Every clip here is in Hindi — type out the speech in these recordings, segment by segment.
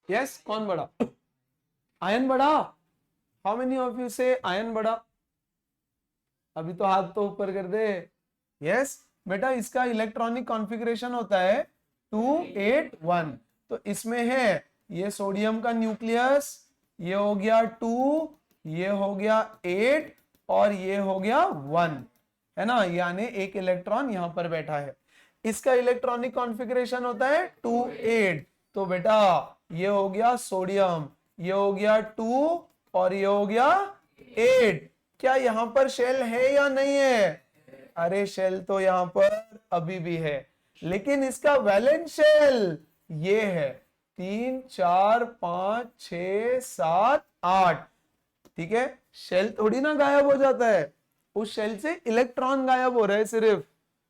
यस, कौन बड़ा? आयन बड़ा? हाउ मेनी ऑफ यू से आयन बड़ा? अभी तो हाथ तो ऊपर कर दे। यस बेटा, इसका इलेक्ट्रॉनिक कॉन्फ़िगरेशन होता है 281। तो इसमें है ये सोडियम का न्यूक्लियस, ये हो गया 2, ये हो गया 8 और ये हो गया 1, है ना, यानी एक इलेक्ट्रॉन यहां पर बैठा है। इसका इलेक्ट्रॉनिक कॉन्फ़िगरेशन होता है 2 8। तो बेटा ये हो गया सोडियम, ये हो गया 2 और ये हो गया 8। क्या यहां पर शेल है या नहीं है? अरे शेल तो यहां पर अभी भी है, लेकिन इसका वैलेंस शेल ये है 3 4 5 6 7 8। ठीक है, शेल थोड़ी ना गायब हो जाता है, उस शेल से इलेक्ट्रॉन गायब हो रहे हैं सिर्फ,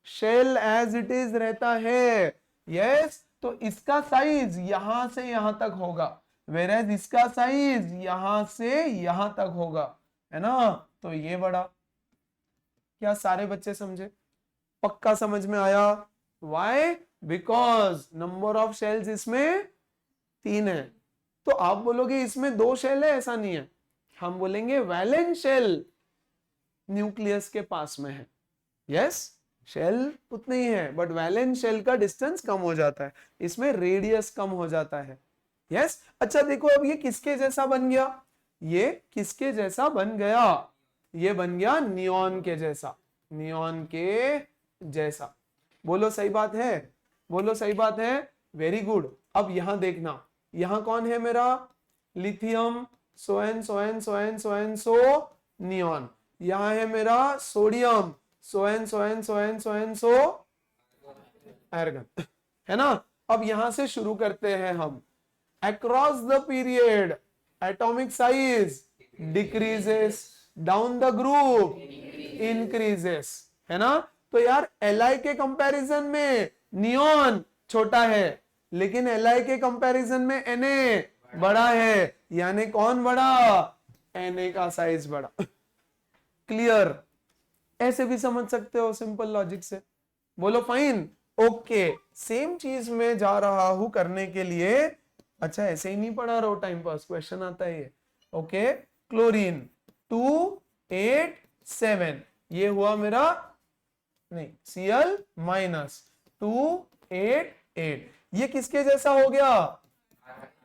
शेल एज इट इज रहता है। यस, तो इसका साइज यहां से यहां तक होगा, वेरेज इसका साइज यहां से यहां तक होगा, है ना। तो ये बड़ा। क्या सारे बच्चे समझे? पक्का समझ में आया? Why? Because number of shells इसमें 3 है। तो आप बोलोगे इसमें 2 शेल है, ऐसा नहीं है, हम बोलेंगे वैलेंस शेल न्यूक्लियस के पास में है। यस, शेल उतनी ही है, बट वैलेंस शेल का डिस्टेंस कम हो जाता है, इसमें रेडियस कम हो जाता है। यस, अच्छा देखो अब ये किसके जैसा बन गया? ये किसके जैसा बन गया? ये बन गया नियॉन के जैसा, नियॉन के जैसा। बोलो सही बात है? बोलो सही बात है? Very good. अब यहां देखना, यहां कौन है मेरा? लिथियम, सो एन सो एन सो एन सो एन सो नियॉन। यहां है मेरा सोडियम, सो एन सो एन सो एन सो एन सो आर्गन, है ना। अब यहां से शुरू करते हैं हम। Across the period atomic size decreases, down the group increases, है ना। तो यार Li के कंपैरिजन में नियॉन छोटा है, लेकिन Li के कंपैरिजन में Na बड़ा है, यानी कौन बड़ा? Na का साइज बड़ा। क्लियर? ऐसे भी समझ सकते हो सिंपल लॉजिक से। बोलो फाइन। ओके, सेम चीज में जा रहा हूं करने के लिए। अच्छा ऐसे ही नहीं पढ़ा रहो टाइम पास, क्वेश्चन आता है ये। ओके, क्लोरीन 2 8 7, ये हुआ मेरा, नहीं, Cl माइनस 2 8 8, ये किसके जैसा हो गया?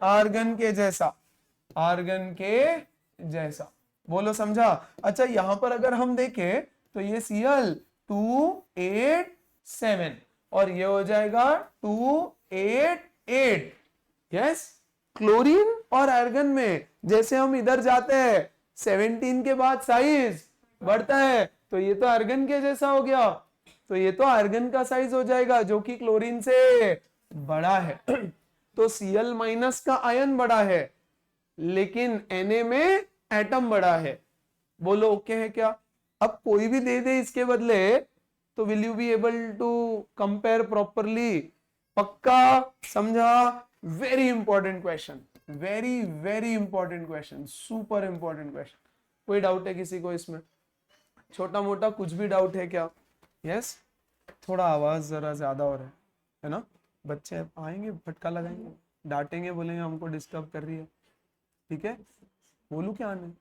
आर्गन के जैसा, आर्गन के जैसा। बोलो समझा? अच्छा यहां पर अगर हम देखें तो ये Cl 2 8 7 और ये हो जाएगा 2 8 8। यस, क्लोरीन और आर्गन में जैसे हम इधर जाते हैं 17 के बाद साइज बढ़ता है, तो ये तो आर्गन के जैसा हो गया, तो ये तो आर्गन का साइज हो जाएगा जो कि क्लोरीन से बड़ा है। तो Cl माइनस का आयन बड़ा है, लेकिन Na में एटम बड़ा है। बोलो ओके है क्या? अब कोई भी दे दे इसके बदले, तो will you be able to compare properly? पक्का समझा? Very important question, very very important question, super important question. कोई डाउट है किसी को इसमें? छोटा मोटा कुछ भी डाउट है क्या? यस, थोड़ा आवाज जरा ज्यादा हो रहा है ना, बच्चे आएंगे फटका लगाएंगे, डांटेंगे, बोलेंगे हमको डिस्टर्ब कर रही है। ठीक है, बोलू क्या आने?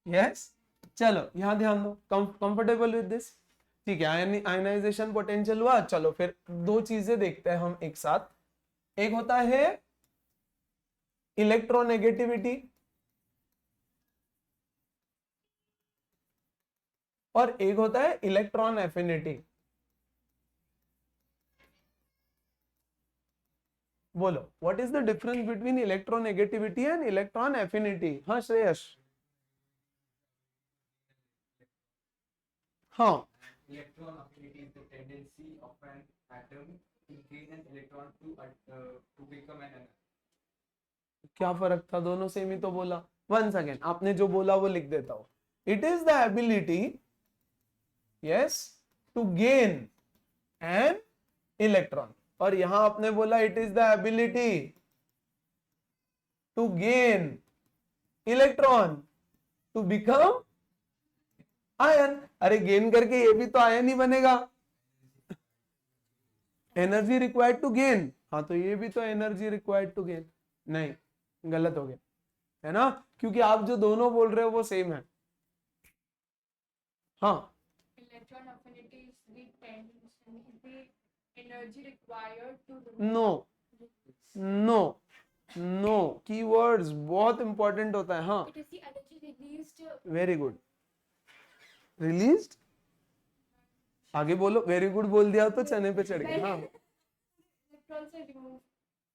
यस, चलो यहां ध्यान दो, कंफर्टेबल विद दिस? ठीक है, आयनाइजेशन पोटेंशियल हुआ। चलो फिर दो चीजें देखते हैं हम एक साथ। एक होता है इलेक्ट्रोनेगेटिविटी और एक होता है इलेक्ट्रॉन एफिनिटी। बोलो what is the difference between electronegativity and electron affinity? हाँ श्रेयस। हाँ, Electron affinity is the tendency of an atom to gain an electron to become an atom. क्या फर्क था? दोनों सेम ही तो बोला। वंस अगेन, आपने जो बोला वो लिख देता हूं। It is the ability, yes, to gain an electron, और यहां आपने बोला it is the ability to gain electron to become ion. अरे गेन करके ये भी तो आयन ही बनेगा, एनर्जी रिक्वायर्ड टू गेन, हाँ तो ये भी तो एनर्जी रिक्वायर्ड टू गेन, नहीं गलत हो गया, है ना, क्योंकि आप जो दोनों बोल रहे हो वो सेम है। हाँ Electron affinity is the tendency, is the energy required to no no no, keywords बहुत इंपॉर्टेंट होता है। हाँ It is the energy released. Very good, released, आगे बोलो, वेरी गुड बोल दिया तो चने पे चढ़ गए। हाँ Electron से remove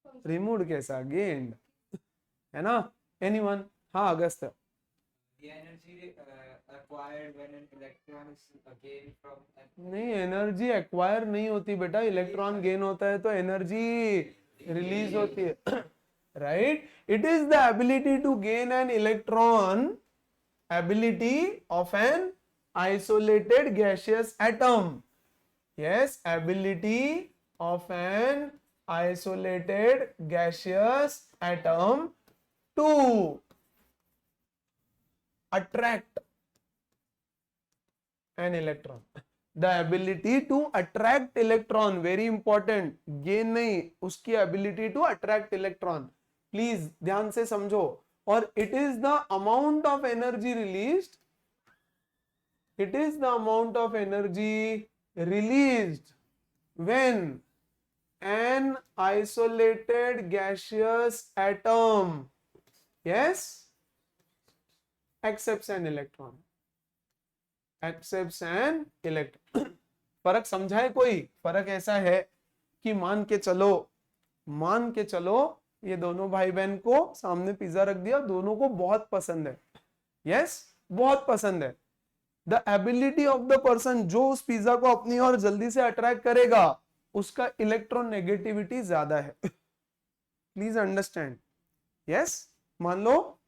from the रिमूव कैसा, गेन्ड, है ना, एनीवन? हाँ अगस्त, The energy acquired when an electron is gained from an नहीं एनर्जी एक्वायर नहीं होती बेटा, इलेक्ट्रॉन गेन होता है तो एनर्जी रिलीज होती है, right. It is the ability to gain an electron, ability of an isolated gaseous atom, yes, ability of an isolated gaseous atom to attract an electron, the ability to attract electron, very important, gain नहीं, उसकी ability to attract electron, please ध्यान से समझो। और it is the amount of energy released, it is the amount of energy released when an isolated gaseous atom, yes, accepts an electron, accepts an electron। फर्क समझा है कोई? फर्क ऐसा है कि मान के चलो ये दोनों भाई बहन को सामने पिज्जा रख दिया, दोनों को बहुत पसंद है, यस बहुत पसंद है। The ability of the person जो उस पिज्जा को अपनी ओर जल्दी से अट्रैक्ट करेगा उसका इलेक्ट्रोनेगेटिविटी ज्यादा है, प्लीज अंडरस्टैंड, यस। मान लो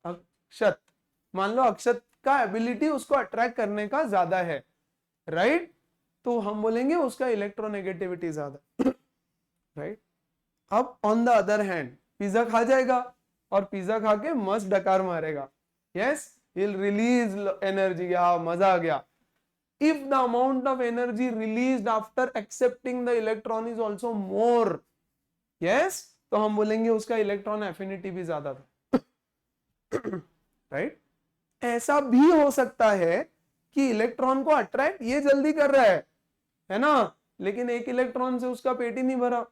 अक्षत का एबिलिटी उसको अट्रैक्ट करने का ज्यादा है, राइट, तो हम बोलेंगे उसका इलेक्ट्रोनेगेटिविटी ज्यादा, राइट। अब on the other hand pizza खा जाएगा और पिज्जा खा के मस्त डकार मारेगा, यस, विल रिलीज एनर्जी, या मजा आ गया। If the amount of energy released after accepting the electron is also more, yes, तो हम बोलेंगे उसका इलेक्ट्रॉन एफिनिटी भी ज्यादा था, राइट। ऐसा भी हो सकता है कि इलेक्ट्रॉन को अट्रैक्ट ये जल्दी कर रहा है ना, लेकिन एक इलेक्ट्रॉन से उसका पेट ही नहीं भरा,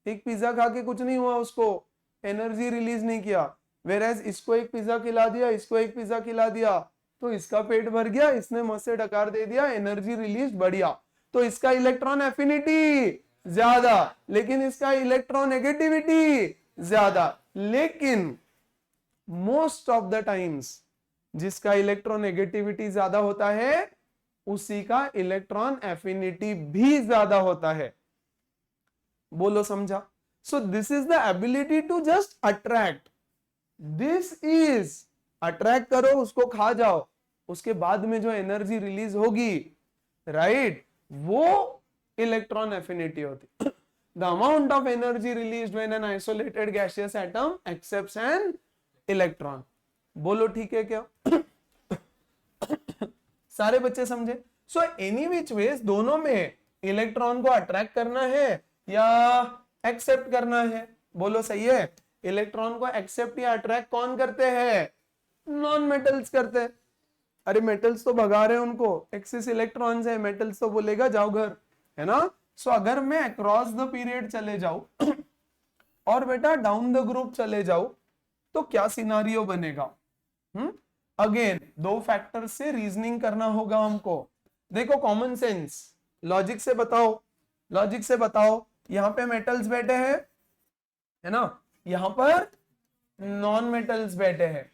एक पिज्जा खा के कुछ नहीं हुआ, उसको एनर्जी रिलीज नहीं किया, वेरएज इसको एक पिज्जा खिला दिया, इसको एक पिज्जा खिला दिया तो इसका पेट भर गया, इसने मस्त से डकार दे दिया, एनर्जी रिलीज बढ़िया, तो इसका इलेक्ट्रॉन एफिनिटी ज्यादा, लेकिन इसका इलेक्ट्रॉन नेगेटिविटी ज्यादा। लेकिन मोस्ट ऑफ द टाइम्स जिसका इलेक्ट्रोनेगेटिविटी ज्यादा होता है उसी का इलेक्ट्रॉन एफिनिटी भी ज्यादा होता है, बोलो समझा? So this is the ability to just attract, this is attract करो, उसको खा जाओ, उसके बाद में जो एनर्जी रिलीज होगी, राइट, वो इलेक्ट्रॉन एफिनिटी होती। The amount of energy released when an isolated gaseous atom accepts an electron, बोलो ठीक है क्या? सारे बच्चे समझे? सो एनी विच वेज दोनों में इलेक्ट्रॉन को अट्रैक्ट करना है या एक्सेप्ट करना है, बोलो सही है? इलेक्ट्रॉन को एक्सेप्ट या अट्रैक्ट कौन करते हैं? नॉन मेटल्स करते हैं। अरे मेटल्स तो भगा रहे हैं उनको, एक्सिस इलेक्ट्रॉन्स है, मेटल्स तो बोलेगा जाओ घर, है ना। सो अगर मैं अक्रॉस द पीरियड चले जाऊं और बेटा डाउन द ग्रुप चले जाऊं तो क्या सिनारियो बनेगा? अगेन दो फैक्टर से रीजनिंग करना होगा हमको। देखो कॉमन सेंस, लॉजिक से बताओ, लॉजिक से बताओ, यहाँ पे मेटल्स बैठे हैं, है ना, यहाँ पर नॉन मेटल्स बैठे हैं,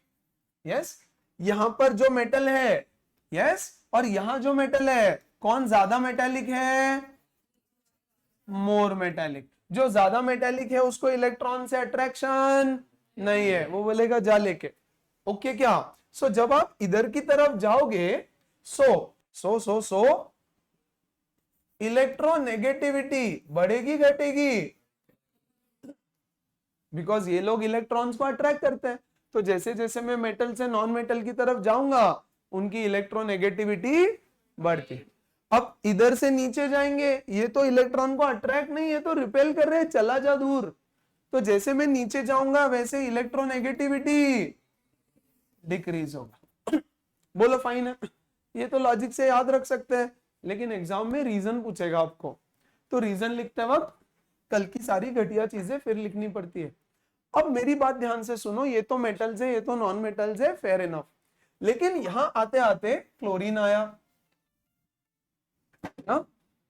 यस, यहां पर जो मेटल है, यस, और यहां जो मेटल है कौन ज्यादा मेटेलिक है? मोर मेटेलिक। जो ज्यादा मेटेलिक है उसको इलेक्ट्रॉन से अट्रैक्शन नहीं है, वो बोलेगा जा लेके, ओके क्या? सो जब आप इधर की तरफ जाओगे सो इलेक्ट्रोनेगेटिविटी बढ़ेगी घटेगी? बिकॉज ये लोग इलेक्ट्रॉन्स को अट्रैक्ट करते हैं, तो जैसे जैसे मैं मेटल से नॉन मेटल की तरफ जाऊंगा उनकी इलेक्ट्रोनेगेटिविटी बढ़ती। अब इधर से नीचे जाएंगे, ये तो इलेक्ट्रॉन को अट्रैक्ट नहीं, ये तो रिपेल कर रहे हैं, चला जा दूर। तो जैसे मैं नीचे जाऊंगा वैसे इलेक्ट्रोनेगेटिविटी डिक्रीज होगा। बोलो फाइन है, ये तो लॉजिक से याद रख सकते हैं, लेकिन एग्जाम में रीजन पूछेगा आपको, तो रीजन लिखते वक्त कल की सारी घटिया चीजें फिर लिखनी पड़ती है। अब मेरी बात ध्यान से सुनो, ये तो मेटल्स है, ये तो नॉन मेटल्स है, फेयर इनफ, लेकिन यहां आते आते क्लोरीन आया,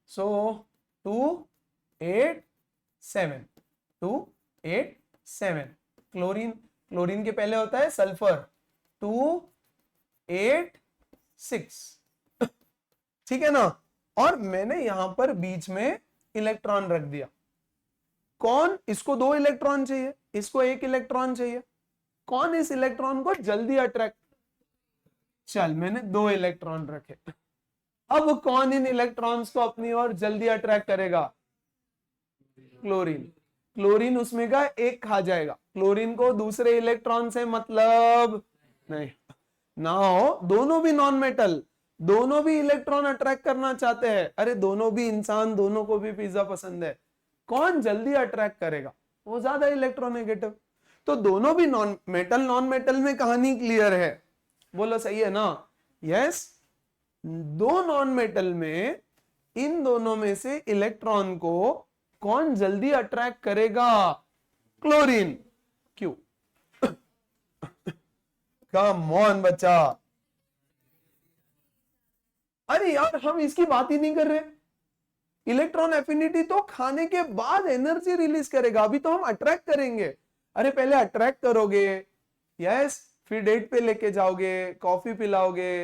सो 2 8 7 2 8 7 क्लोरीन, क्लोरीन के पहले होता है सल्फर 2 8 6 ठीक है ना। और मैंने यहां पर बीच में इलेक्ट्रॉन रख दिया, कौन, इसको 2 इलेक्ट्रॉन चाहिए, इसको 1 इलेक्ट्रॉन चाहिए, कौन इस इलेक्ट्रॉन को जल्दी अट्रैक्ट, चल मैंने 2 इलेक्ट्रॉन रखे, अब कौन इन इलेक्ट्रॉन्स को अपनी ओर जल्दी अट्रैक्ट करेगा, क्लोरीन, क्लोरीन उसमें का 1 खा जाएगा, क्लोरीन को दूसरे इलेक्ट्रॉन से मतलब नहीं। नाउ दोनों भी नॉन मेटल, दोनों भी इलेक्ट्रॉन अट्रैक्ट करना चाहते हैं, अरे दोनों भी इंसान, दोनों को भी पिज्जा पसंद है, कौन जल्दी अट्रैक्ट करेगा, वो ज्यादा इलेक्ट्रोनेगेटिव। तो दोनों भी नॉन मेटल में कहानी क्लियर है, बोलो सही है ना। यस, दो नॉन मेटल में इन दोनों में से इलेक्ट्रॉन को कौन जल्दी अट्रैक्ट करेगा, क्लोरीन, क्यों, कम ऑन बच्चा, अरे यार हम इसकी बात ही नहीं कर रहे, इलेक्ट्रॉन एफिनिटी तो खाने के बाद एनर्जी रिलीज करेगा, अभी तो हम अट्रैक्ट करेंगे, अरे पहले अट्रैक्ट करोगे, यस, फिर डेट पे लेके जाओगे, कॉफी पिलाओगे,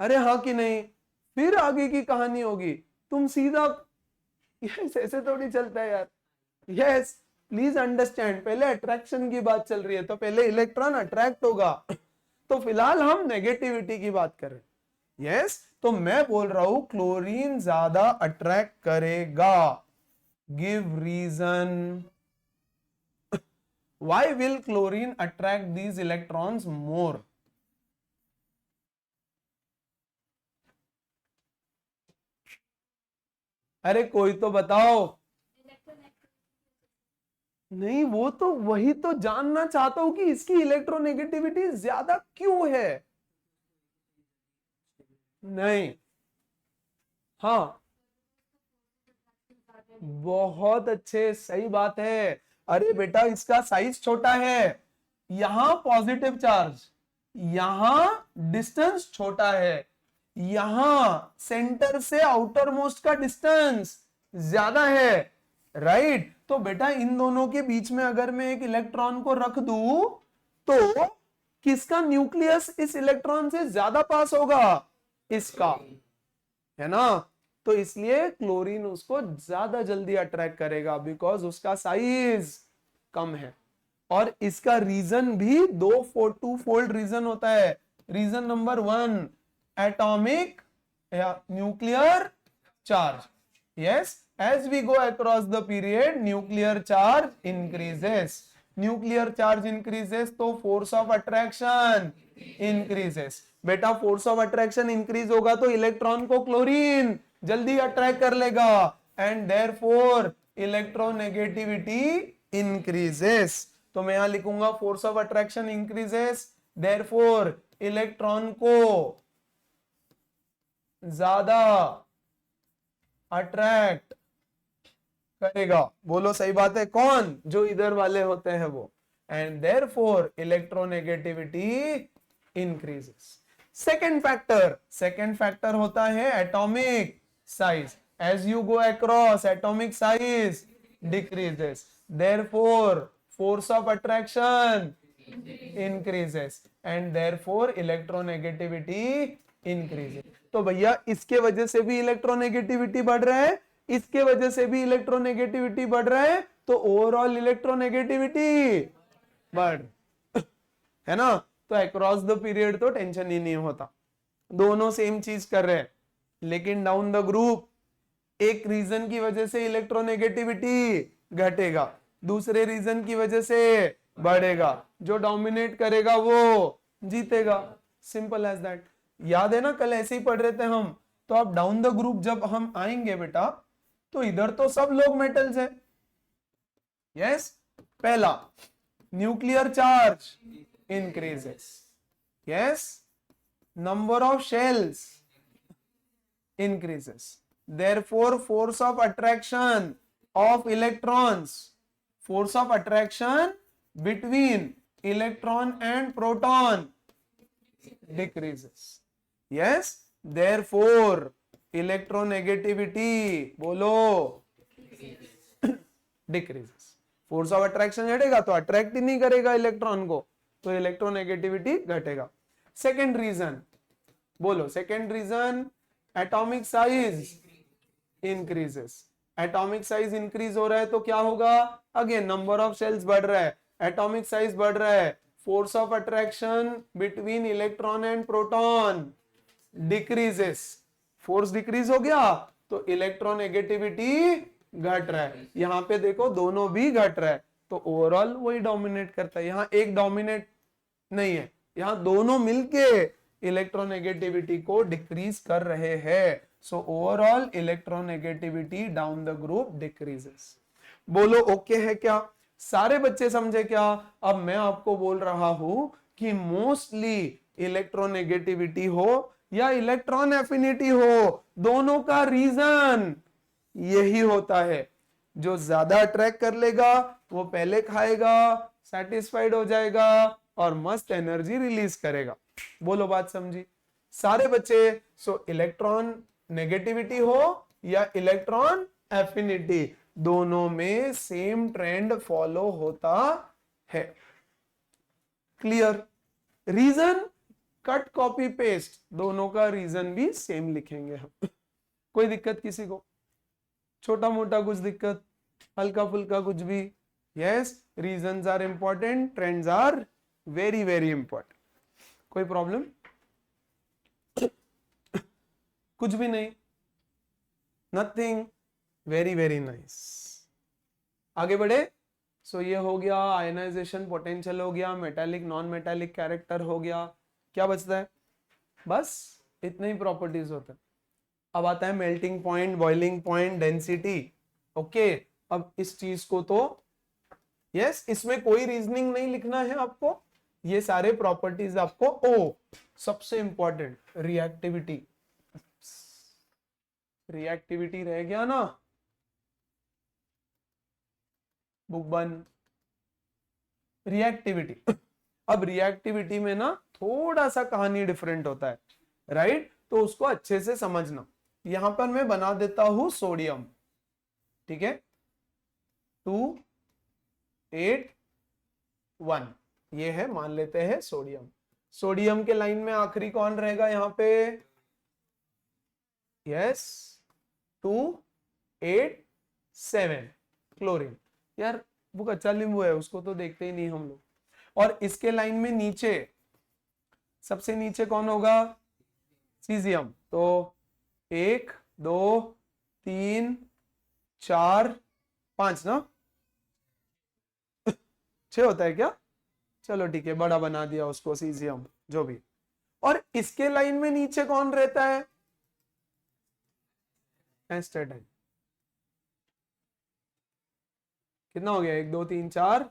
अरे हाँ कि नहीं, फिर आगे की कहानी होगी, तुम सीधा, यस ऐसे थोड़ी चलता है यार, यस प्लीज अंडरस्टैंड, पहले अट्रैक्शन की बात चल रही है, तो पहले इलेक्ट्रॉन अट्रैक्ट होगा, तो फिलहाल हम नेगेटिविटी की बात कर रहे हैं। यस, तो मैं बोल रहा हूं क्लोरीन ज्यादा अट्रैक्ट करेगा, give reason, why will chlorine attract these electrons more, अरे कोई तो बताओ, नहीं वो तो वही तो जानना चाहता हूं कि इसकी इलेक्ट्रोनेगेटिविटी ज्यादा क्यों है, नहीं, हाँ बहुत अच्छे, सही बात है, अरे बेटा इसका साइज छोटा है, यहां पॉजिटिव चार्ज, यहां डिस्टेंस छोटा है, यहां सेंटर से आउटर मोस्ट का डिस्टेंस ज्यादा है, राइट। तो बेटा इन दोनों के बीच में अगर मैं एक इलेक्ट्रॉन को रख दूं तो किसका न्यूक्लियस इस इलेक्ट्रॉन से ज्यादा पास होगा, इसका, है ना। तो इसलिए क्लोरीन उसको ज्यादा जल्दी अट्रैक्ट करेगा, बिकॉज उसका साइज कम है। और इसका रीजन भी टू फोल्ड रीजन होता है। रीजन नंबर 1, एटॉमिक या nuclear charge, yes, as we go across the period nuclear charge increases, nuclear charge increases तो force of attraction increases, बेटा force of attraction increase होगा तो इलेक्ट्रॉन को क्लोरीन जल्दी अट्रैक्ट कर लेगा, and therefore electronegativity increases। तो मैं यहां लिखूंगा force of attraction increases, therefore electron को ज्यादा अट्रैक्ट करेगा, बोलो सही बात है, कौन, जो इधर वाले होते हैं वो, and therefore electronegativity increases. Second factor होता है atomic size, as you go across atomic size decreases, therefore force of attraction increases, and therefore electronegativity increases. तो भैया इसके वजह से भी इलेक्ट्रोनेगेटिविटी बढ़ रहा है, इसके वजह से भी इलेक्ट्रोनेगेटिविटी बढ़ रहा है, तो ओवरऑल इलेक्ट्रोनेगेटिविटी बढ़, है ना। तो अक्रॉस द पीरियड तो टेंशन ही नहीं होता, दोनों सेम चीज कर रहे हैं, लेकिन डाउन द ग्रुप एक रीजन की वजह से इलेक्ट्रोनेगेटिविटी घटेगा, दूसरे रीजन की वजह से बढ़ेगा, जो डोमिनेट करेगा वो जीतेगा, सिंपल एज दैट। याद है ना कल ऐसे ही पढ़ रहे थे हम, तो अब डाउन द ग्रुप जब हम आएंगे बेटा, तो इधर तो सब लोग मेटल्स है। यस, पहला nuclear charge increases, yes, number of shells increases, therefore force of attraction of electrons, force of attraction between electron and proton decreases, yes, therefore electronegativity बोलो decreases, force of attraction घटेगा तो अट्रैक्ट ही नहीं करेगा इलेक्ट्रॉन को, तो इलेक्ट्रोनेगेटिविटी घटेगा। सेकेंड रीजन बोलो, second reason atomic size increases, atomic size increase हो रहा है तो क्या होगा, अगेन नंबर ऑफ शेल्स बढ़ रहा है, एटॉमिक साइज बढ़ रहा है, force of attraction between electron and proton decreases, force decrease हो गया तो इलेक्ट्रोनेगेटिविटी घट रहा है। यहां पे देखो दोनों भी घट रहा है, तो ओवरऑल वही डोमिनेट करता है, यहां एक डोमिनेट नहीं है, यहां दोनों मिलके इलेक्ट्रोनेगेटिविटी को डिक्रीज कर रहे हैं। So overall electronegativity down the group decreases. बोलो ओके है क्या, सारे बच्चे समझे क्या? अब मैं आपको बोल रहा हूं कि मोस्टली इलेक्ट्रोनेगेटिविटी हो या इलेक्ट्रॉन एफिनिटी हो, दोनों का रीजन यही होता है, जो ज्यादा अट्रैक्ट कर लेगा वो पहले खाएगा, सेटिस्फाइड हो जाएगा और मस्त एनर्जी रिलीज करेगा। बोलो बात समझी सारे बच्चे? सो इलेक्ट्रॉन नेगेटिविटी हो या इलेक्ट्रॉन एफिनिटी, दोनों में सेम ट्रेंड फॉलो होता है। Clear? Reason cut copy paste, दोनों का रीजन भी सेम लिखेंगे हम। कोई दिक्कत किसी को? छोटा मोटा कुछ दिक्कत, हल्का फुल्का कुछ भी? Yes, reasons are important, trends are very very important. कोई प्रॉब्लम? कुछ भी नहीं, नथिंग, वेरी वेरी नाइस। आगे बढ़े। सो ये हो गया आयनाइजेशन पोटेंशियल, हो गया मेटालिक नॉन मेटालिक कैरेक्टर, हो गया। क्या बचता है? बस इतने ही प्रॉपर्टीज होते हैं। अब आता है melting point, boiling point, density. Okay, अब इस चीज को तो यस, इसमें कोई रीजनिंग नहीं लिखना है आपको, ये सारे प्रॉपर्टीज आपको। ओ सबसे इंपॉर्टेंट रिएक्टिविटी, रिएक्टिविटी रह गया ना, बुक बंद। रिएक्टिविटी, अब रिएक्टिविटी में ना थोड़ा सा कहानी डिफरेंट होता है, राइट? तो उसको अच्छे से समझना। यहां पर मैं बना देता हूं सोडियम, ठीक है, 2 8 1, ये है, मान लेते हैं सोडियम। सोडियम के लाइन में आखिरी कौन रहेगा यहां पे? Yes, 2 8 7, chlorine. यार वो कच्चा नींबू है, उसको तो देखते ही नहीं हम लोग। और इसके लाइन में नीचे, सबसे नीचे कौन होगा? सीजियम। तो 1 2 3 4 5 ना, 6 होता है क्या? चलो ठीक है, बड़ा बना दिया उसको, सीजियम जो भी। और इसके लाइन में नीचे कौन रहता है? एस्टेटाइन। कितना हो गया? 1 2 3 4,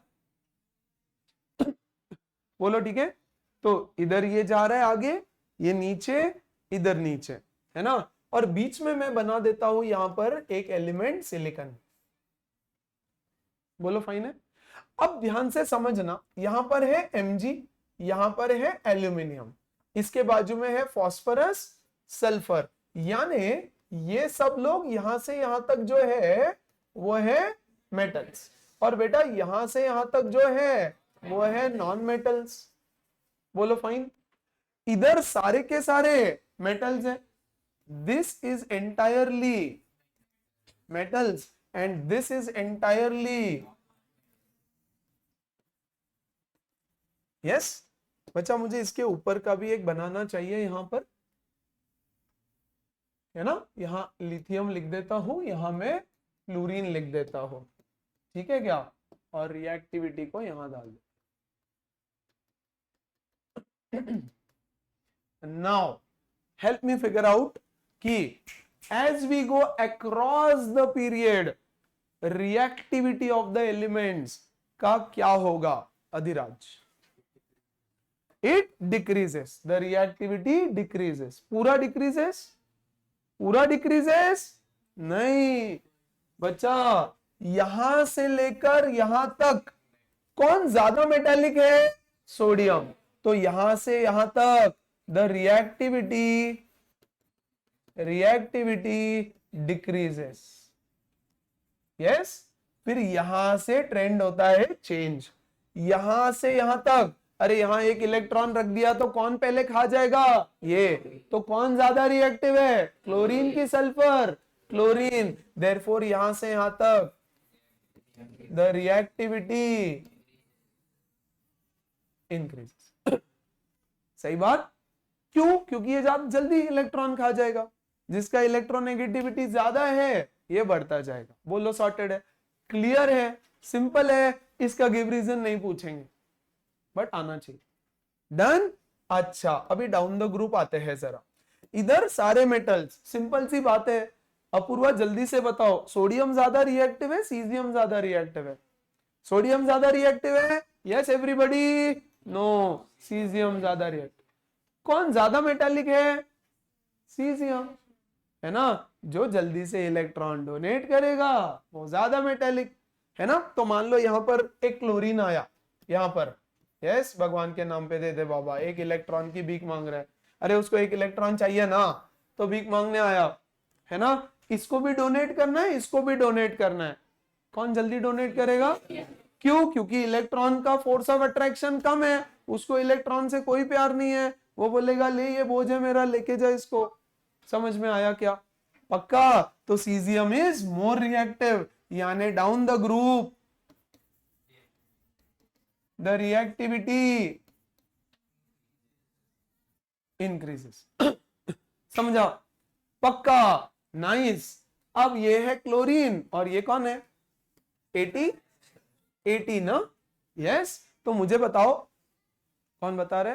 बोलो ठीक है। तो इधर ये जा रहा है आगे, ये नीचे, इधर नीचे, है ना। और बीच में मैं बना देता हूं यहां पर एक एलिमेंट सिलिकॉन। बोलो फाइन है। अब ध्यान से समझना, यहां पर है Mg, यहां पर है एल्यूमिनियम, इसके बाजू में है फॉस्फोरस, सल्फर, यानी ये सब लोग यहां से यहां तक जो है वो है मेटल्स, और बेटा यहां से यहां तक जो है वो है नॉन मेटल्स। बोलो फाइन। इधर सारे के सारे मेटल्स हैं, this is entirely metals and this is entirely yes. बच्चा मुझे इसके ऊपर का भी एक बनाना चाहिए यहां पर, है ना। यहां लिथियम लिख देता हूं, यहां मैं फ्लोरीन लिख देता हूं, ठीक है क्या? और रिएक्टिविटी को यहां डाल दो। Now help me figure out कि as we go across the period reactivity of the elements का क्या होगा Adhiraj? It decreases, the reactivity decreases. पूरा decreases? पूरा decreases? नहीं बच्चा, यहां से लेकर यहां तक कौन ज्यादा मेटालिक है? सोडियम। तो यहां से यहां तक द रिएक्टिविटी डिक्रीजेस। यस, फिर यहां से ट्रेंड होता है चेंज। यहां से यहां तक, अरे यहां एक इलेक्ट्रॉन रख दिया तो कौन पहले खा जाएगा? ये। तो कौन ज्यादा रिएक्टिव है? क्लोरीन की सल्फर? क्लोरीन। देयरफॉर यहां से यहां तक द रिएक्टिविटी इंक्रीजेस। सही बात। क्यों? क्योंकि ये ज्यादा जल्दी इलेक्ट्रॉन खा जाएगा। जिसका इलेक्ट्रोनेगेटिविटी ज्यादा है ये बढ़ता जाएगा। बोलो सॉर्टेड है, क्लियर है, सिंपल है। इसका गिव रीजन नहीं पूछेंगे बट आना चाहिए। डन। अच्छा, अभी डाउन द ग्रुप आते हैं जरा। इधर सारे मेटल्स, सिंपल सी बात है। अपूर्वा जल्दी से बताओ, सोडियम ज्यादा रिएक्टिव है, सीजियम ज्यादा रिएक्टिव है? सोडियम ज्यादा रिएक्टिव है। Yes everybody? नो, सीजियम ज्यादा रिएक्टिव। कौन ज्यादा मेटालिक है? सीजियम, है ना। जो जल्दी से इलेक्ट्रॉन डोनेट करेगा वो ज्यादा मेटालिक, है ना। तो मान लो यहां पर एक क्लोरीन आया, यहां पर, यस, भगवान के नाम पे दे दे बाबा, एक इलेक्ट्रॉन की भीख मांग रहा है। अरे उसको एक इलेक्ट्रॉन चाहिए ना, तो भीख मांगने आया, है ना। इसको भी डोनेट करना है, इसको भी डोनेट करना है। कौन जल्दी डोनेट करेगा? क्यों? क्योंकि इलेक्ट्रॉन का फोर्स ऑफ अट्रैक्शन कम है, उसको इलेक्ट्रॉन से कोई प्यार नहीं है। वो बोलेगा ले ये बोझ है मेरा, लेके जा इसको। समझ में आया क्या? पक्का? तो सीजियम इज मोर रिएक्टिव, यानी down the group the reactivity increases. समझा? पक्का? नाइस। अब ये है क्लोरीन और ये कौन है? 80 ना। यस। तो मुझे बताओ, कौन बता रहे?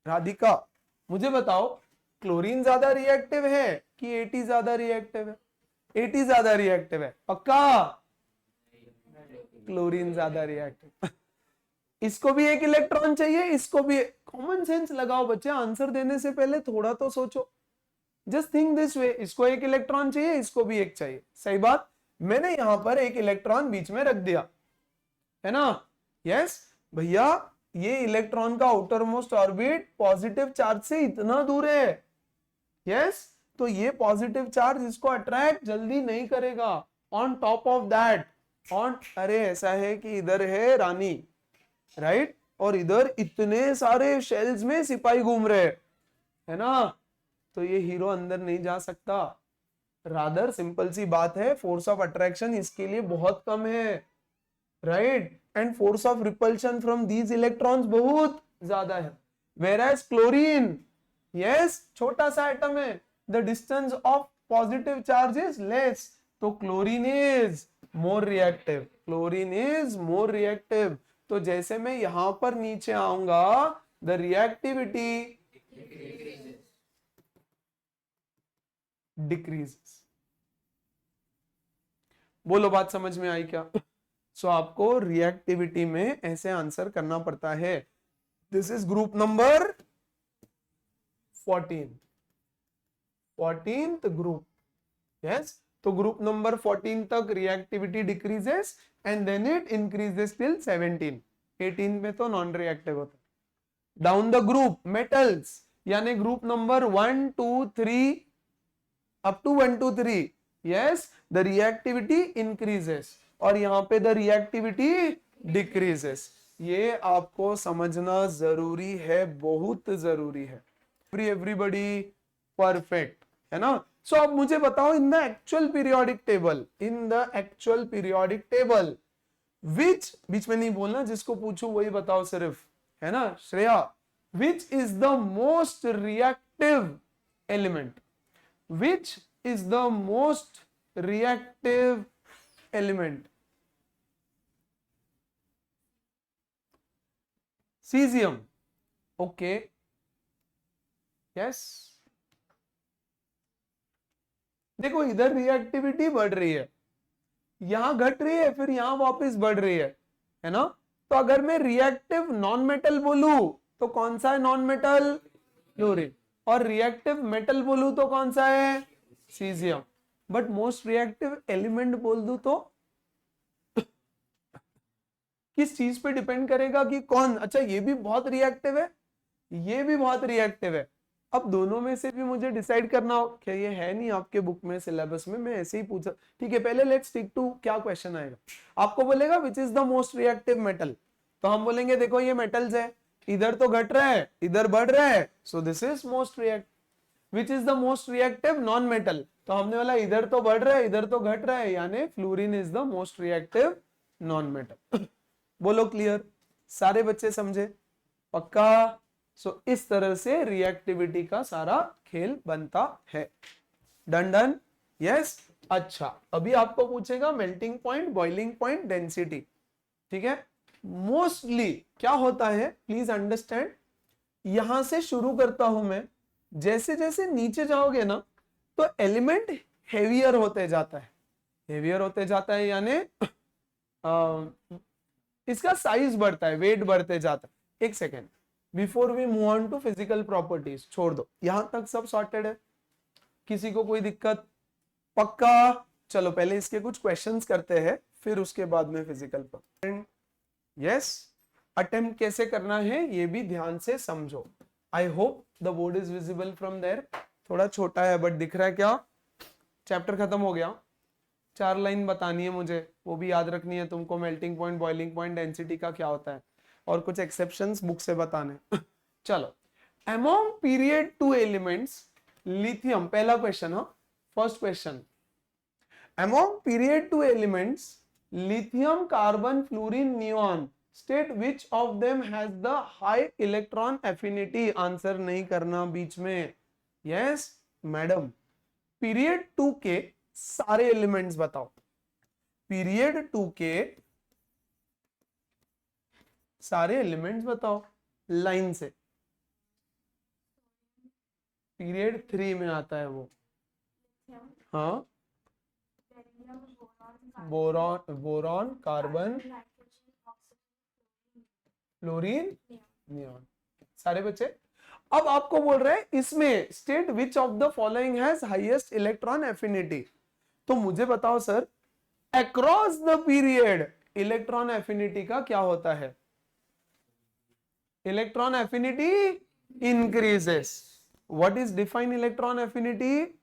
राधिका, मुझे बताओ क्लोरीन ज्यादा रिएक्टिव है कि 80 ज्यादा रिएक्टिव है? 80 ज्यादा रिएक्टिव है। पक्का? क्लोरीन ज्यादा रिएक्टिव। इसको भी एक इलेक्ट्रॉन चाहिए, इसको भी। कॉमन सेंस लगाओ बच्चे, आंसर देने से पहले थोड़ा तो सोचो। जस्ट थिंक दिस वे, इसको एक इलेक्ट्रॉन चाहिए, इसको भी एक चाहिए। सही बात। मैंने यहां पर एक इलेक्ट्रॉन बीच में रख दिया, है ना। यस भैया, ये इलेक्ट्रॉन का outer most orbit positive charge से इतना दूर है। यस, तो ये पॉजिटिव चार्ज इसको अट्रैक्ट जल्दी नहीं करेगा। ऑन टॉप ऑफ दैट, अरे ऐसा है कि इधर है रानी, राइट, और इधर इतने सारे शेल्स में सिपाही घूम रहे, है ना। तो ये हीरो अंदर नहीं जा सकता। रादर सिंपल सी बात है, फोर्स ऑफ अट्रैक्शन इसके लिए बहुत कम है, right, and force of repulsion from these electrons बहुत ज्यादा है। वेराज क्लोरीन, यस, छोटा सा एटम है, the distance of positive charge is less, तो chlorine is more reactive, chlorine is more reactive. तो जैसे मैं यहां पर नीचे आऊंगा, द रिएक्टिविटी डिक्रीजेस। बोलो बात समझ में आई क्या? सो आपको रिएक्टिविटी में ऐसे आंसर करना पड़ता है। This is group number 14th group. Yes, तो ग्रुप नंबर 14 तक reactivity decreases and then it increases till 17। 18 में तो नॉन रिएक्टिव होता है। डाउन द ग्रुप मेटल्स, यानी group number 1 2 3 up to 1 2 3, yes, the reactivity increases और यहां पे द रिएक्टिविटी डिक्रीजेस। ये आपको समझना जरूरी है, बहुत जरूरी है। एवरीबॉडी परफेक्ट, है ना। सो अब मुझे बताओ, in the actual periodic table, which, बीच में नहीं बोलना, जिसको पूछू वही बताओ सिर्फ, है ना। Shreya, which is the most reactive element? Which is the most reactive element? Cesium. Okay. Yes. देखो इधर रिएक्टिविटी बढ़ रही है, यहां घट रही है, फिर यहां वापस बढ़ रही है ना। तो अगर मैं रिएक्टिव नॉन मेटल बोलूं तो कौन सा है नॉन मेटल? फ्लोरीन। और रिएक्टिव मेटल बोलूं तो कौन सा है? Caesium. But most reactive element बोल दूं तो किस चीज पे डिपेंड करेगा कि कौन? अच्छा ये भी बहुत रिएक्टिव है, ये भी बहुत रिएक्टिव है। अब दोनों में से भी मुझे डिसाइड करना हो, क्या ये है नहीं आपके बुक में, सिलेबस में, मैं ऐसे ही पूछा। ठीक है, पहले लेट्स स्टिक टू क्या क्वेश्चन आएगा। आपको बोलेगा which is the most reactive metal, तो हम बोलेंगे देखो ये मेटल्स है, इधर तो घट रहा है, इधर बढ़ रहा है, सो this is most reactive. Which is the most reactive non metal, तो हमने बोला इधर तो बढ़ रहा है, इधर तो घट रहा है, यानी fluorine is the most reactive non metal. बोलो क्लियर? सारे बच्चे समझे? पक्का? सो इस तरह से रिएक्टिविटी का सारा खेल बनता है। Done done? यस। अच्छा अभी आपको पूछेगा melting point, boiling point, density. ठीक है, मोस्टली क्या होता है प्लीज अंडरस्टैंड, यहां से शुरू करता हूं मैं, जैसे जैसे नीचे जाओगे ना तो एलिमेंट हेवियर होते जाता है, हेवियर होते जाता है, यानी इसका साइज बढ़ता है, वेट बढ़ते जाता है। एक second, before we move on to physical properties, छोड़ दो, यहां तक सब सॉर्टेड है, किसी को कोई दिक्कत? पक्का? चलो पहले इसके कुछ क्वेश्चंस करते हैं, फिर उसके बाद में फिजिकल। यस, अटेम्प्ट कैसे करना है ये भी ध्यान से समझो। I hope the board is visible from there. थोड़ा छोटा है बट दिख रहा है क्या? चैप्टर खत्म हो गया, 4 लाइन बतानी है मुझे, वो भी याद रखनी है तुमको, melting point, boiling point, density का क्या होता है, और कुछ एक्सेप्शंस बुक से बताने। चलो, अमोंग पीरियड 2 एलिमेंट्स लिथियम, पहला क्वेश्चन, हाँ first question, among period 2 elements lithium, carbon, fluorine, neon, state which of them has the high electron affinity? Answer नहीं करना बीच में। यस मैडम, पीरियड 2 के सारे एलिमेंट्स बताओ, पीरियड 2 के सारे एलिमेंट्स बताओ लाइन से। पीरियड 3 में आता है वो, हाँ, बोरॉन, कार्बन, फ्लोरीन, नियॉन। सारे बच्चे, अब आपको बोल रहे हैं इसमें state which of the following has highest electron affinity. तो मुझे बताओ sir, across the period electron affinity का क्या होता है? Electron affinity increases. What is define electron affinity?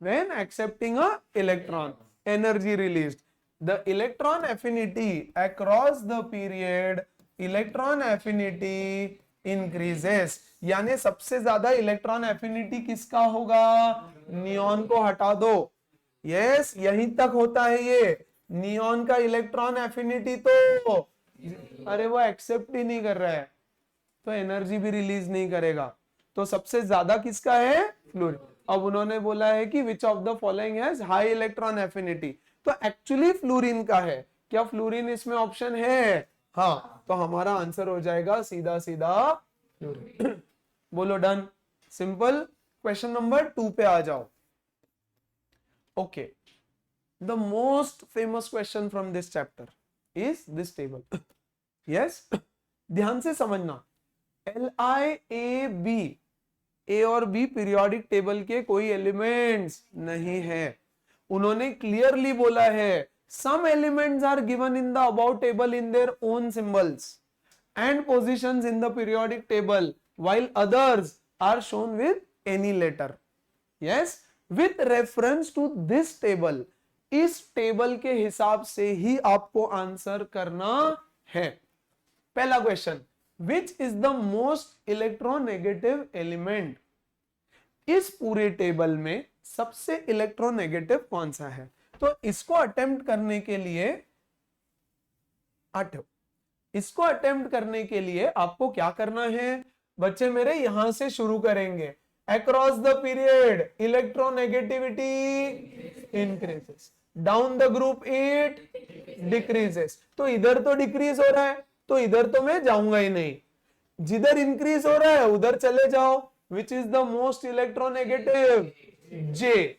when accepting a electron, energy released. The electron affinity across the period, electron affinity increases, यानी सबसे ज्यादा इलेक्ट्रॉन एफिनिटी किसका होगा? नियॉन को हटा दो। यस, यहीं तक होता है ये, नियॉन का इलेक्ट्रॉन एफिनिटी तो, अरे वो एक्सेप्ट ही नहीं कर रहा है, तो एनर्जी भी रिलीज नहीं करेगा, तो सबसे ज्यादा किसका है? फ्लोरीन। अब उन्होंने बोला है कि which of the following has high electron affinity, तो एक्चुअली फ्लोरीन का है। क्या फ्लोरीन इसमें ऑप्शन है? हाँ, तो हमारा आंसर हो जाएगा सीधा सीधा फ्लोरीन। बोलो डन, सिंपल। क्वेश्चन नंबर 2 पे आ जाओ। Okay, the most famous question from this chapter is this table. Yes, ध्यान से समझना, LIAB, ए और बी पीरियोडिक टेबल के कोई एलिमेंट्स नहीं है। उन्होंने क्लियरली बोला है, some elements are given in the about table in their own symbols and positions in the periodic table, while others are shown with any letter. Yes, with reference to this table, इस टेबल के हिसाब से ही आपको आंसर करना है। पहला question, Which is the most electronegative element? इस पूरे टेबल में सबसे इलेक्ट्रोनेगेटिव कौन सा है? तो इसको अटेम्प्ट करने के लिए आपको क्या करना है बच्चे मेरे? यहां से शुरू करेंगे। Across the period electronegativity increases, down the group it decreases. तो इधर तो डिक्रीज हो रहा है, तो इधर तो मैं जाऊंगा ही नहीं, जिधर इंक्रीज हो रहा है उधर चले जाओ, which is the most electronegative? J.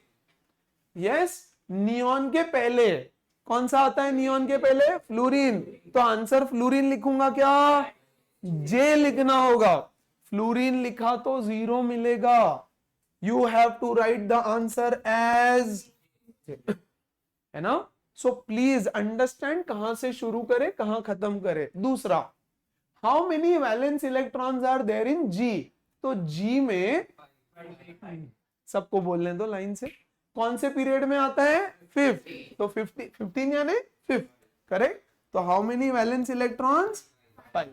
Yes, neon के पहले कौन सा आता है? नियॉन के पहले फ्लोरीन, तो आंसर फ्लोरीन लिखूंगा क्या? जे लिखना होगा। फ्लोरीन लिखा तो 0 मिलेगा। You have to write the answer as, है ना? सो प्लीज अंडरस्टैंड कहां से शुरू करें कहां खत्म करें। दूसरा, how many valence electrons are there in G? तो जी में सबको बोलने दो लाइन से, कौन से पीरियड में आता है? 5th, तो 15 यानी 5th, करेक्ट। तो हाउ मेनी वैलेंस इलेक्ट्रॉन्स? 5।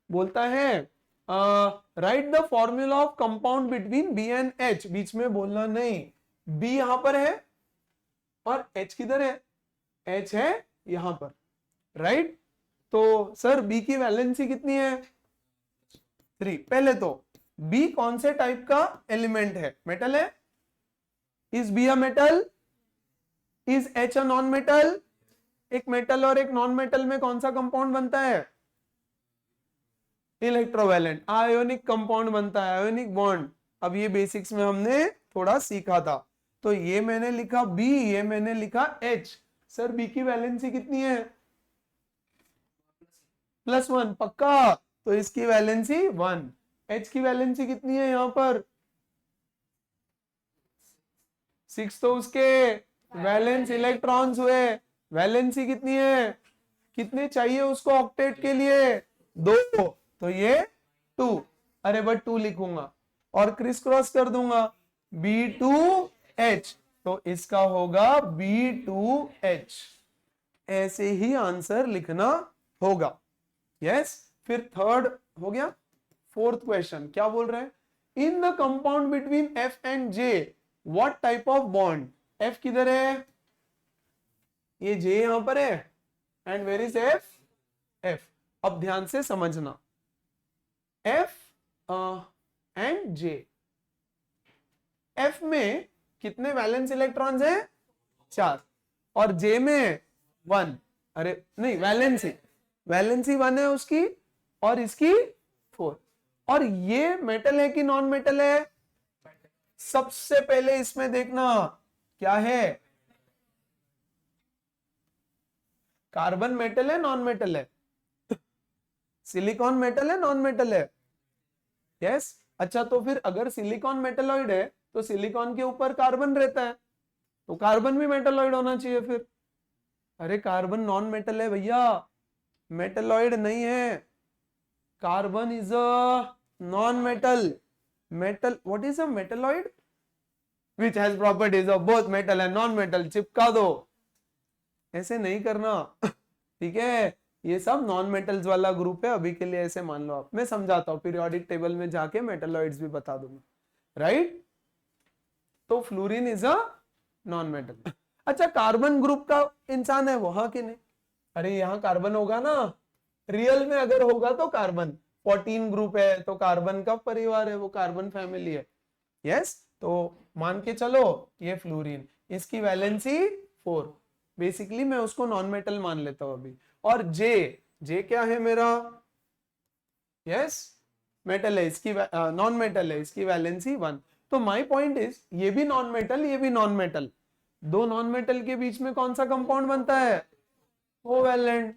बोलता है right the formula of compound between B and H. बीच में बोलना नहीं, बी यहां पर है और एच किधर है? एच है यहां पर, राइट। तो सर बी की वैलेंसी कितनी है? 3। पहले तो बी कौन से टाइप का एलिमेंट है? मेटल है? Is be a metal? Is H a non metal? एक मेटल और एक नॉन मेटल में कौन सा कंपाउंड बनता है? इलेक्ट्रोवैलेंट आयोनिक कंपाउंड बनता है, आयोनिक बॉन्ड। अब ये बेसिक्स में हमने थोड़ा सीखा था। तो ये मैंने लिखा बी, ये मैंने लिखा एच। सर बी की वैलेंसी कितनी है? +1, पक्का। तो इसकी वैलेंसी 1। एच की वैलेंसी कितनी है यहां पर? 6। तो उसके वैलेंस इलेक्ट्रॉन्स हुए, वैलेंसी कितनी है? कितने चाहिए उसको ऑक्टेट के लिए? 2। तो ये 2, अरे बट 2 लिखूंगा और क्रिस क्रॉस कर दूंगा, B2H। तो इसका होगा B2H। ऐसे ही आंसर लिखना होगा। यस। फिर थर्ड हो गया। फोर्थ क्वेश्चन क्या बोल रहे हैं? In the compound between F and J what type of bond? F किधर है? ये J यहां पर है, and where is F? F। अब ध्यान से समझना, F एंड J। F में कितने वैलेंस इलेक्ट्रॉन्स हैं? 4, और J में 1। अरे नहीं, वैलेंसी 1 है उसकी और इसकी 4। और ये मेटल है कि नॉन मेटल है? सबसे पहले इसमें देखना क्या है, कार्बन मेटल है नॉन मेटल है? सिलिकॉन मेटल है नॉन मेटल है? यस। अच्छा, तो फिर अगर सिलिकॉन मेटलॉइड है तो सिलिकॉन के ऊपर कार्बन रहता है, तो कार्बन भी मेटलॉइड होना चाहिए फिर। अरे कार्बन नॉन मेटल है भैया, मेटलॉइड नहीं है। Carbon is a non metal. Metal, what is a metalloid? Which has properties of both metal and non metal. चिपका दो, ऐसे नहीं करना, ठीक है? ये सब नॉन मेटल्स वाला ग्रुप है, अभी के लिए ऐसे मान लो आप। मैं समझाता हूँ, पीरियोडिक टेबल में जाके मेटलॉइड्स भी बता दूंगा, राइट? तो fluorine is a non metal. अच्छा, कार्बन ग्रुप का इंसान है वो, हाँ कि नहीं? अरे यहाँ कार्बन होगा ना, रियल में अगर होगा तो कार्बन 14 ग्रुप है, तो कार्बन का परिवार है वो, कार्बन फैमिली है। यस। तो मान के चलो ये फ्लोरीन, इसकी वैलेंसी 4। बेसिकली मैं उसको नॉन मेटल मान लेता हूं अभी। और जे क्या है मेरा? यस, मेटल है, इसकी नॉन मेटल है, इसकी वैलेंसी 1। तो माय पॉइंट इज, ये भी नॉन मेटल, ये भी नॉन मेटल, दो नॉन मेटल के बीच में कौन सा कंपाउंड बनता है? कोवैलेंट।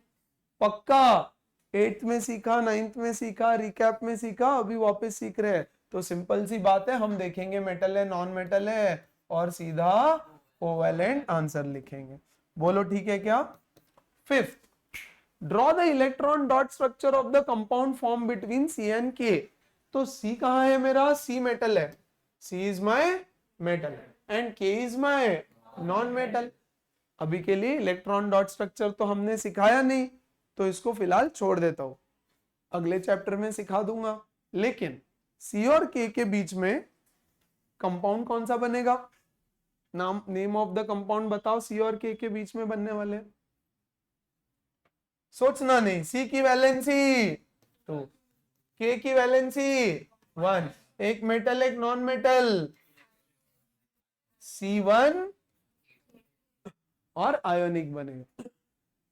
पक्का 8th में सीखा, 9th में सीखा, रिकैप में सीखा, अभी वापस सीख रहे हैं। तो सिंपल सी बात है, हम देखेंगे मेटल है नॉन मेटल है और सीधा कोवैलेंट आंसर लिखेंगे। बोलो ठीक है क्या? 5th, draw the electron dot structure of the compound form between C and K। तो C कहां है मेरा? C मेटल है, C is my metal and K is my non metal. अभी के लिए इलेक्ट्रॉन डॉट स्ट्रक्चर तो हमने सिखाया नहीं, तो इसको फिलहाल छोड़ देता हूं, अगले चैप्टर में सिखा दूंगा। लेकिन C और K के बीच में कंपाउंड कौन सा बनेगा? नेम ऑफ द कंपाउंड बताओ, C और K के बीच में बनने वाले। सोचना नहीं, C की वैलेंसी 2, K की वैलेंसी 1, एक मेटल एक नॉन मेटल, C1 और आयोनिक बनेगा।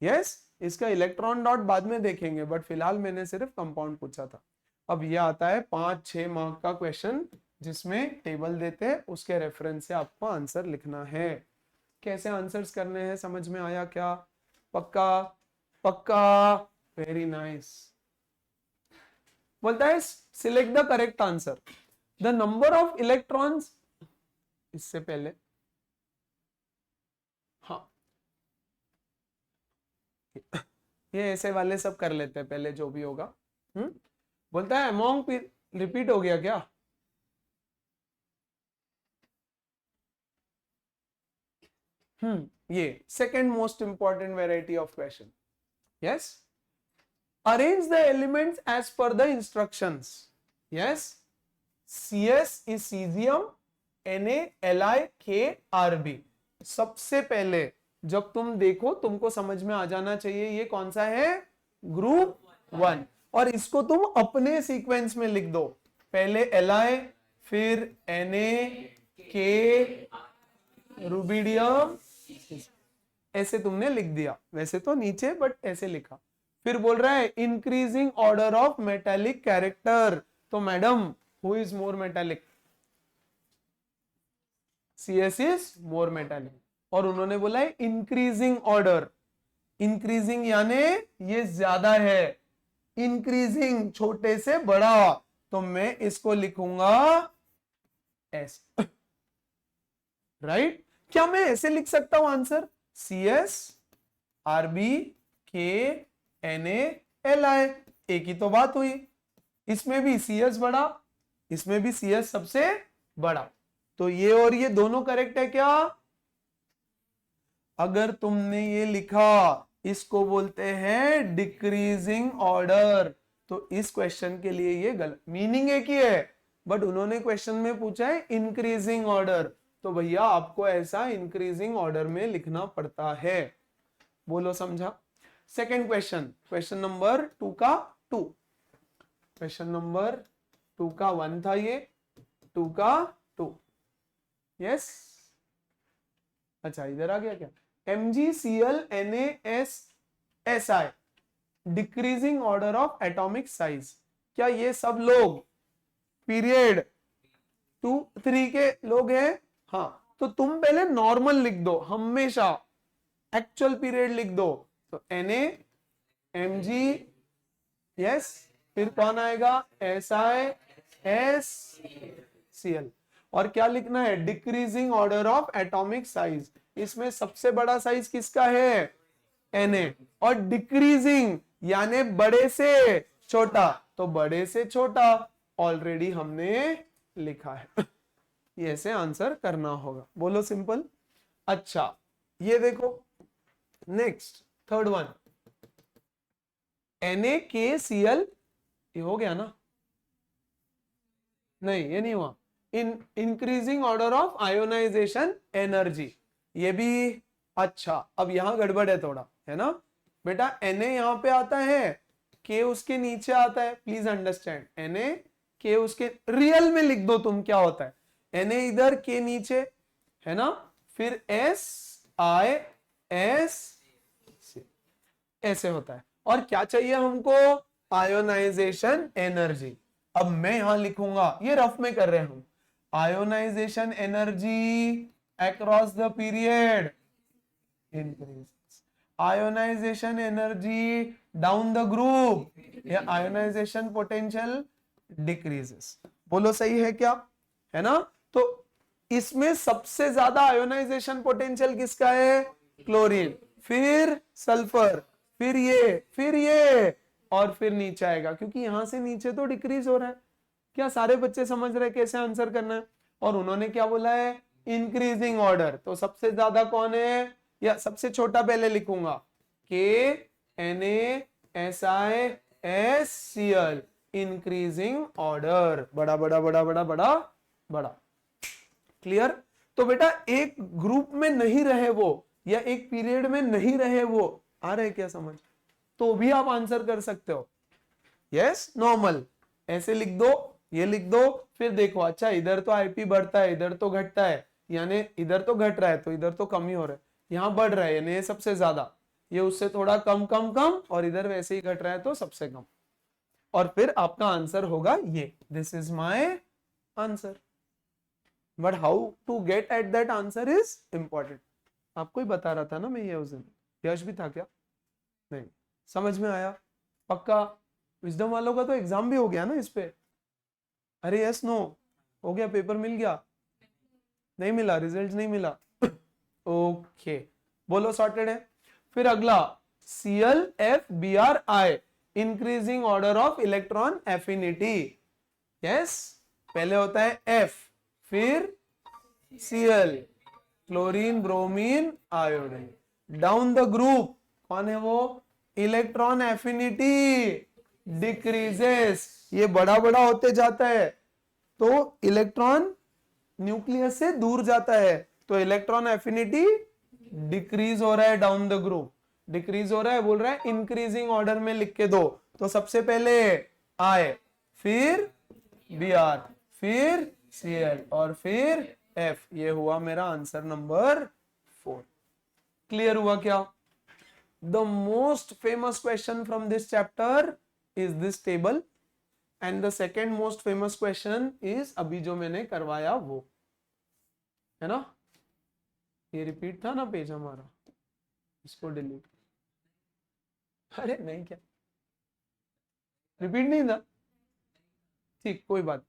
यस। इसका इलेक्ट्रॉन डॉट बाद में देखेंगे, बट फिलहाल मैंने सिर्फ कंपाउंड पूछा था। अब ये आता है 5-6 मार्क का क्वेश्चन जिसमें टेबल देते हैं, उसके रेफरेंस से आपको आंसर लिखना है। कैसे आंसर्स करने हैं समझ में आया क्या? पक्का? पक्का, वेरी नाइस। बोलता है select the correct answer. The number of electrons, इससे पहले हाँ ये ऐसे वाले सब कर लेते हैं पहले, जो भी होगा। बोलता है अमोंग, रिपीट हो गया क्या? ये second most important variety of question. Yes, arrange the elements as per the instructions. Yes, CS is cesium, Na, Li, K, Rb। सबसे पहले जब तुम देखो तुमको समझ में आ जाना चाहिए ये कौन सा है, ग्रुप 1, और इसको तुम अपने सीक्वेंस में लिख दो। पहले Li, फिर Na, K, रुबिडियम, ऐसे तुमने लिख दिया। वैसे तो नीचे, बट ऐसे लिखा। फिर बोल रहा है increasing order of metallic character. तो madam, who is more metallic? CS is more metallic. और उन्होंने बोला है इंक्रीजिंग ऑर्डर। इंक्रीजिंग यानी ये ज्यादा है, इंक्रीजिंग छोटे से बड़ा। तो मैं इसको लिखूंगा ऐसे, राइट? क्या मैं ऐसे लिख सकता हूं answer? CS, RB, K, Na, Li। एक ही तो बात हुई। इसमें भी CS बड़ा, इसमें भी CS सबसे बड़ा। तो ये और ये दोनों करेक्ट है क्या? अगर तुमने ये लिखा, इसको बोलते हैं डिक्रीजिंग ऑर्डर। तो इस क्वेश्चन के लिए ये गलत, मीनिंग एक ही है, बट उन्होंने क्वेश्चन में पूछा है इंक्रीजिंग ऑर्डर। तो भैया आपको ऐसा इंक्रीजिंग ऑर्डर में लिखना पड़ता है। बोलो समझा? सेकंड क्वेश्चन, क्वेश्चन नंबर 2 का 2, क्वेश्चन नंबर 2 का 1 था ये, 2 का 2। यस, अच्छा इधर आ गया क्या? MgClNaSSi, decreasing order of atomic size. क्या ये सब लोग पीरियड 2, 3 के लोग हैं? हाँ, तो तुम पहले नॉर्मल लिख दो, हमेशा एक्चुअल पीरियड लिख दो। तो Na, Mg, यस, फिर कौन आएगा? SiSCl। और क्या लिखना है? Decreasing order of atomic size. इसमें सबसे बड़ा साइज किसका है? Na। और डिक्रीजिंग यानी बड़े से छोटा, तो बड़े से छोटा ऑलरेडी हमने लिखा है। ये ऐसे आंसर करना होगा। बोलो सिंपल। अच्छा, ये देखो नेक्स्ट, थर्ड वन, NaKCl, ये हो गया ना? नहीं, ये नहीं हुआ। Increasing order of ionization energy, ये भी। अच्छा, अब यहां गड़बड़ है थोड़ा, है ना बेटा? Na यहां पे आता है, K उसके नीचे आता है, प्लीज अंडरस्टैंड। Na, K उसके रियल में लिख दो तुम, क्या होता है? Na इधर, K नीचे, है ना? फिर SiS, ऐसे होता है। और क्या चाहिए हमको? Ionization energy. अब मैं यहां लिखूंगा, ये रफ में कर रहे हैं हम, ionization energy across the period increases, ionization energy down the group, या ionization potential decreases। बोलो सही है क्या? है ना? तो इसमें सबसे ज्यादा आयोनाइजेशन पोटेंशियल किसका है? क्लोरीन, फिर सल्फर, फिर ये, और फिर नीचे आएगा, क्योंकि यहां से नीचे तो डिक्रीज हो रहा है। क्या सारे बच्चे समझ रहे कैसे आंसर करना है? और उन्होंने क्या बोला है? Increasing order. तो सबसे ज्यादा कौन है, या सबसे छोटा पहले लिखूंगा? KNaSiSCl, इंक्रीजिंग ऑर्डर, बड़ा बड़ा बड़ा बड़ा बड़ा बड़ा। क्लियर? तो बेटा एक ग्रुप में नहीं रहे वो, या एक पीरियड में नहीं रहे वो, आ रहे क्या समझ? तो भी आप आंसर कर सकते हो। यस, नॉर्मल ऐसे लिख दो, ये लिख दो, फिर देखो अच्छा इधर तो आईपी बढ़ता है, इधर तो घटता है, यानी इधर तो घट रहा है तो इधर तो कम ही हो रहा है, यहाँ बढ़ रहा है यानी ये सबसे ज्यादा, ये उससे थोड़ा कम कम कम, और इधर वैसे ही घट रहा है तो सबसे कम। और फिर आपका आंसर होगा ये, this is my answer. But how to get at that answer is important. आपको ही बता रहा था ना मैं ये उस दिन, यश भी था क्या? नहीं, समझ में आया? पक्का? विजडम वालों का तो एग्जाम भी हो गया ना इस पे? अरे यस नो हो गया, पेपर मिल गया? नहीं मिला, रिजल्ट नहीं मिला? ओके, बोलो सॉर्टेड है। फिर अगला ClFbRI, increasing order of electron affinity. Yes, पहले होता है F, फिर Cl, chlorine, bromine, iodine. Down the group कौन है वो? इलेक्ट्रॉन एफिनिटी डिक्रीजेस, ये बड़ा बड़ा होते जाता है तो इलेक्ट्रॉन न्यूक्लियस से दूर जाता है, तो इलेक्ट्रॉन एफिनिटी डिक्रीज हो रहा है डाउन द ग्रुप। डिक्रीज हो रहा है, बोल रहा है इंक्रीजिंग ऑर्डर में लिख के दो। तो सबसे पहले I, फिर Br, फिर Cl और फिर F। ये हुआ मेरा आंसर नंबर 4। क्लियर हुआ क्या? The most famous question from this chapter is this table and the second most famous question is अभी जो मैंने करवाया वो, है ना? ये रिपीट था ना पेज हमारा, इसको डिलीट। अरे नहीं, क्या रिपीट नहीं था? ठीक, कोई बात,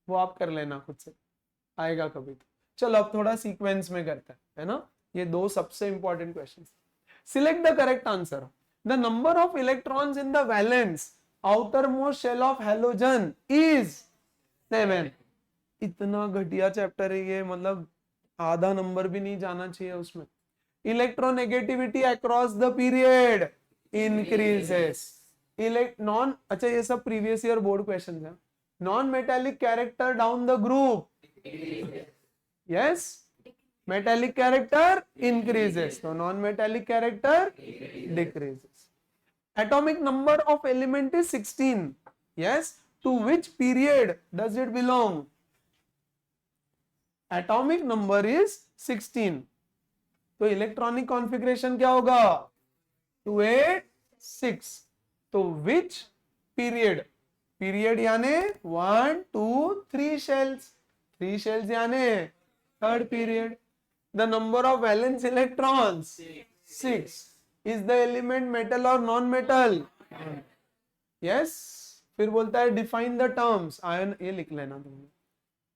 वो आप कर लेना खुद से, आएगा कभी तो। चलो अब थोड़ा सीक्वेंस में करते हैं, है ना? ये दो सबसे important question. Select the correct answer. The number of electrons in the valence outermost shell of halogen is 7। इतना घटिया चैप्टर है ये, मतलब आधा नंबर भी नहीं जाना चाहिए उसमें। Electronegativity across the period increases. Non, अच्छा ये सब प्रीवियस ईयर बोर्ड क्वेश्चन है। Non metallic character down the group, yes, metallic character increases, so non-metallic character decreases. Atomic number of element is 16, yes, to which period does it belong? Atomic number is 16, तो इलेक्ट्रॉनिक कॉन्फ़िगरेशन क्या होगा? 286, तो which period? पीरियड यानी 1 2 3 शेल्स, 3 शेल्स यानी third period. The number of valence electrons 6. Is the element metal or non-metal? Yes. फिर बोलता है डिफाइन द टर्म्स। आयन, ये लिख लेना तुमने,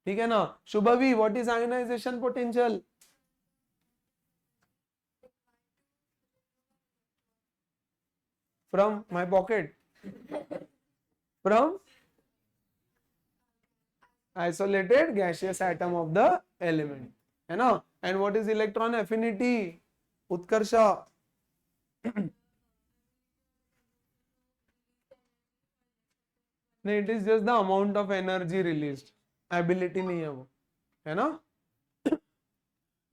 ठीक है ना? Shubhavi, what is ionisation potential? From my pocket, from isolated gaseous atom of the element, है ना? And what is electron affinity? Utkarsha, नहीं, it is just the amount of energy released, ability नहीं है वो, है ना?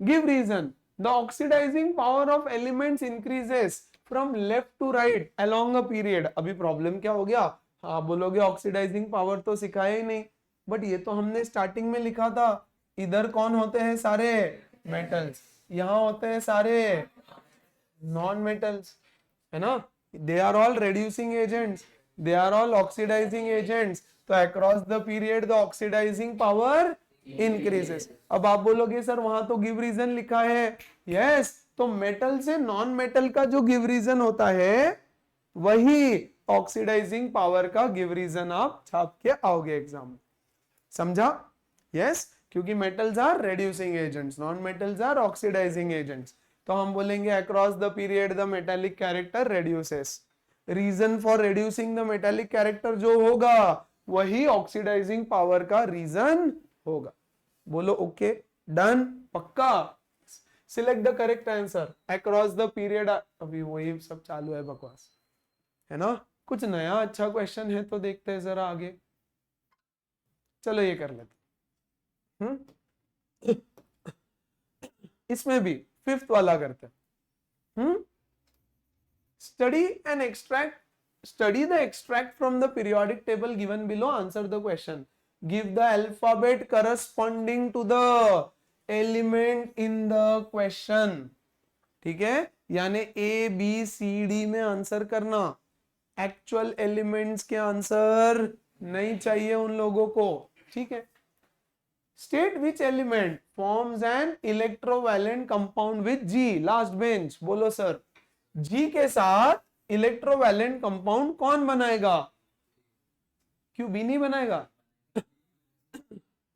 Give reason. The oxidizing power of elements increases from left to right along a period. अभी प्रॉब्लम क्या हो गया? आप बोलोगे ऑक्सीडाइजिंग पावर तो सिखाया ही नहीं, बट ये तो हमने स्टार्टिंग में लिखा था। इधर कौन होते हैं? सारे मेटल्स, यहाँ होते हैं सारे नॉन मेटल्स, है ना? They are all reducing agents, they are all oxidising agents, तो across the period the oxidising power increases. अब आप बोलोगे सर वहां तो गिव रीजन लिखा है, यस, तो मेटल से नॉन मेटल का जो गिव रीजन होता है वही ऑक्सीडाइजिंग पावर का गिव रीजन आप छाप के आओगे एग्जाम में, समझा? यस, क्योंकि metals are reducing agents, non metals are oxidising agents, तो हम बोलेंगे across the period the metallic character reduces. Reason for reducing the metallic character जो होगा वही ऑक्सीडाइजिंग पावर का रीजन होगा। बोलो ओके, डन, पक्का? Select the correct answer across the period. अभी वही सब चालू है बकवास, है ना? कुछ नया अच्छा क्वेश्चन है तो देखते हैं जरा आगे। चलो ये कर लेते, इसमें भी फिफ्थ वाला करते हैं। Study and extract, study the extract from the periodic table given below, answer the question, give the alphabet corresponding to the element in the question, ठीक है? यानी A B C D में आंसर करना, एक्चुअल एलिमेंट्स के आंसर नहीं चाहिए उन लोगों को, ठीक है? State which element forms an electrovalent compound with G. Last bench बोलो सर, जी के साथ इलेक्ट्रोवैलेंट कंपाउंड कौन बनाएगा? क्यों बी नहीं बनाएगा?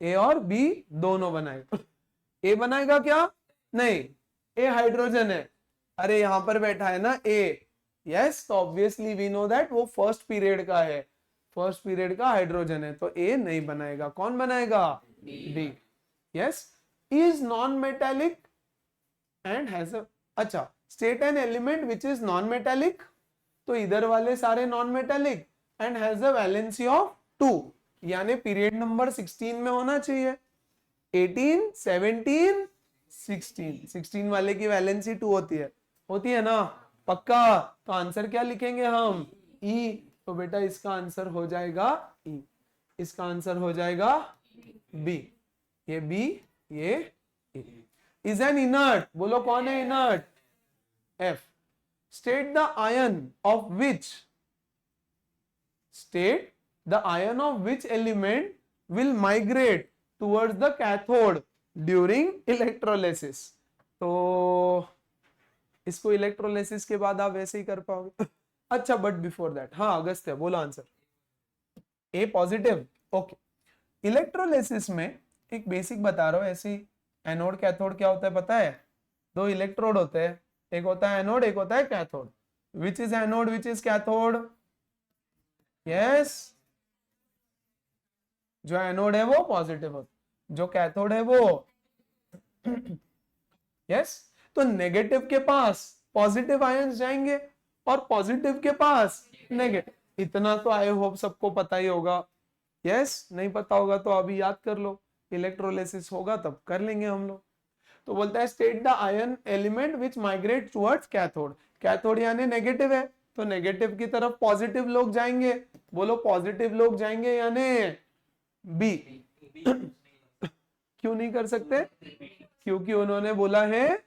ए और बी दोनों बनाएगा। ए बनाएगा क्या? नहीं, ए हाइड्रोजन है। अरे यहां पर बैठा है ना ए, यस, तो ऑब्वियसली वी नो दैट वो फर्स्ट पीरियड का है, फर्स्ट पीरियड का हाइड्रोजन है, तो ए नहीं बनाएगा। कौन बनाएगा? D. Yes, is non metallic and has a, अच्छा, state an element which is non metallic, तो इधर वाले सारे non metallic, and has a valency of 2, यानी पीरियड नंबर 16 में होना चाहिए। 18, 17, 16 वाले की वैलेंसी 2 होती है ना? पक्का? तो आंसर क्या लिखेंगे हम? ई। तो बेटा इसका आंसर हो जाएगा ई, इसका आंसर हो जाएगा बी। ये बी, ये ए। इज एन इनर्ट, बोलो कौन है inert? F. State the ion of which, state the ion of which element will migrate towards the cathode during electrolysis। तो इसको इलेक्ट्रोलिसिस के बाद आप वैसे ही कर पाओगे। अच्छा, बट बिफोर दैट, हाँ अगस्त्य बोलो आंसर। ए पॉजिटिव, ओके। इलेक्ट्रोलिसिस में एक बेसिक बता रहा हूं, ऐसी एनोड कैथोड क्या होता है पता है? 2 इलेक्ट्रोड होते हैं, एक होता है एनोड, एक होता है cathode. Which is anode, which is cathode? Yes, जो एनोड है वो पॉजिटिव होता, जो कैथोड है वो यस। तो नेगेटिव के पास पॉजिटिव आयंस जाएंगे और पॉजिटिव के पास नेगेटिव। इतना तो आई होप सबको पता ही होगा। यस, नहीं पता होगा तो अभी याद कर लो, इलेक्ट्रोलिसिस होगा तब कर लेंगे हम लोग। तो बोलता है state the ion element which migrate towards cathode. Cathode यानी नेगेटिव है, तो नेगेटिव की तरफ पॉजिटिव लोग जाएंगे। बोलो पॉजिटिव लोग जाएंगे यानी बी। क्यों नहीं कर सकते? क्योंकि उन्होंने बोला है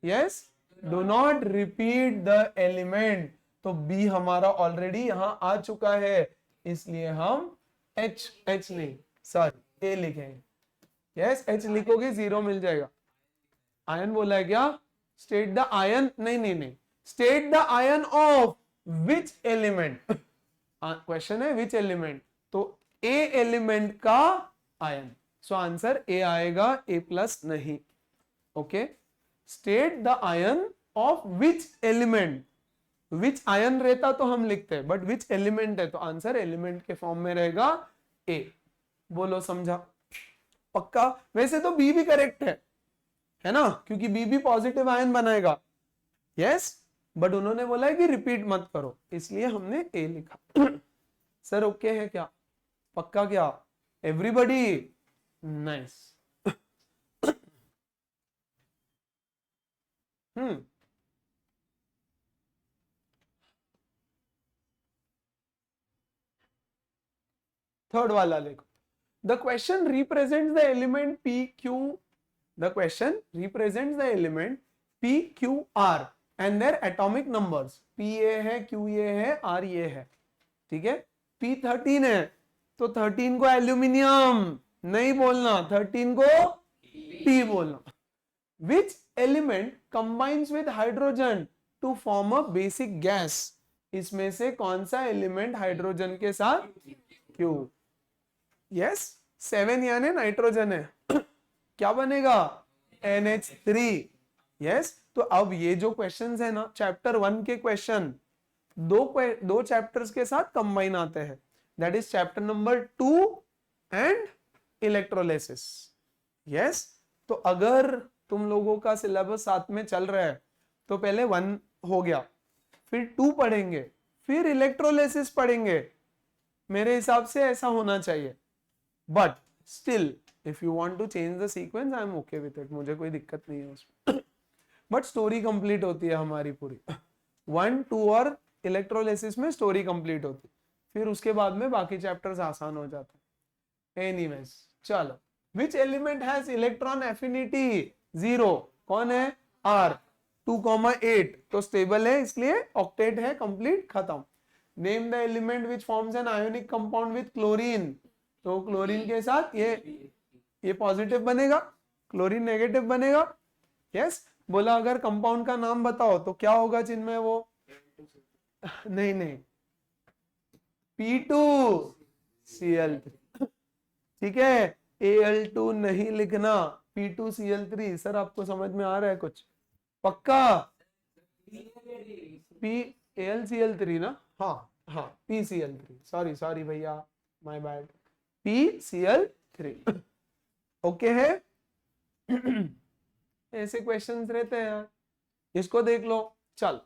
yes, do not repeat the element. तो बी हमारा ऑलरेडी यहां आ चुका है, इसलिए हम एच नहीं सॉरी ए लिखेंगे। यस, एच लिखोगे 0 मिल जाएगा। आयन बोला है क्या? स्टेट द आयन, नहीं, state the ion of which element. Question है विच एलिमेंट, तो ए एलिमेंट का आयन। सो आंसर ए आएगा, ए प्लस नहीं। Okay, state the ion of which element. Which ion रहता तो हम लिखते हैं, बट विच एलिमेंट है तो आंसर एलिमेंट के फॉर्म में रहेगा ए। बोलो समझा? पक्का? वैसे तो बी भी करेक्ट है ना, क्योंकि बी भी पॉजिटिव आयन बनाएगा। यस, बट उन्होंने बोला है कि रिपीट मत करो, इसलिए हमने ए लिखा। सर ओके है क्या? पक्का क्या? एवरीबॉडी? नाइस। थर्ड वाला देखो। The question represents the element P Q, the question represents the element P Q R and their atomic numbers. P ये है, क्यू ये है, आर ये है, ठीक है। पी 13 है, तो 13 को एल्यूमिनियम नहीं बोलना, 13 को पी बोलना। Which element combines with hydrogen to form a basic gas. इसमें से कौन सा एलिमेंट हाइड्रोजन के साथ? क्यू। यस, 7 यानी नाइट्रोजन है। क्या बनेगा? NH3। यस, तो अब ये जो क्वेश्चंस है ना, चैप्टर 1 के क्वेश्चन दो चैप्टर्स के साथ कंबाइन आते हैं, that is chapter number 2 and electrolysis. Yes, तो अगर तुम लोगों का सिलेबस साथ में चल रहा है तो पहले 1 हो गया, फिर 2 पढ़ेंगे, फिर इलेक्ट्रोलिसिस पढ़ेंगे। मेरे हिसाब से ऐसा होना चाहिए, but still if you want to change the sequence I am okay with it, मुझे कोई दिक्कत नहीं है उसमें। बट स्टोरी कंप्लीट होती है हमारी पूरी। 1, 2 और इलेक्ट्रोलिसिस में स्टोरी कंप्लीट होती, फिर उसके बाद में बाकी चैप्टर्स आसान हो जाते हैं। एनीवेज, चलो, which element has electron affinity 0? कौन है? R। 2,8 तो स्टेबल है, इसलिए ऑक्टेट है, कंप्लीट, खत्म। Name the element which forms an ionic compound with chlorine. तो क्लोरीन के साथ ये ये पॉजिटिव बनेगा, क्लोरीन नेगेटिव बनेगा। यस, बोला अगर कंपाउंड का नाम बताओ तो क्या होगा चिन्मय वो? नहीं नहीं, P2Cl3, ठीक है, Al2 नहीं लिखना, P2Cl3। सर आपको समझ में आ रहा है कुछ? पक्का? PAlCl3 ना? हाँ हाँ, PCl3, सॉरी भैया, माय बैड, PCl3। ओके है? ऐसे क्वेश्चंस रहते हैं यार, इसको देख लो। चल,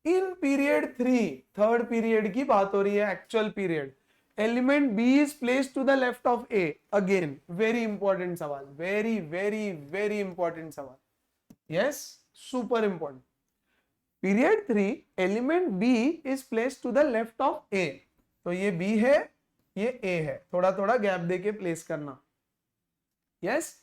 इन पीरियड 3, थर्ड पीरियड की बात हो रही है, actual period, element B is placed to the left of A. Again very important सवाल, वेरी वेरी वेरी इंपॉर्टेंट सवाल। Yes, super important. Period 3, element B is placed to the left of A. तो ये बी है, ये ए है, थोड़ा थोड़ा गैप देके प्लेस करना। Yes,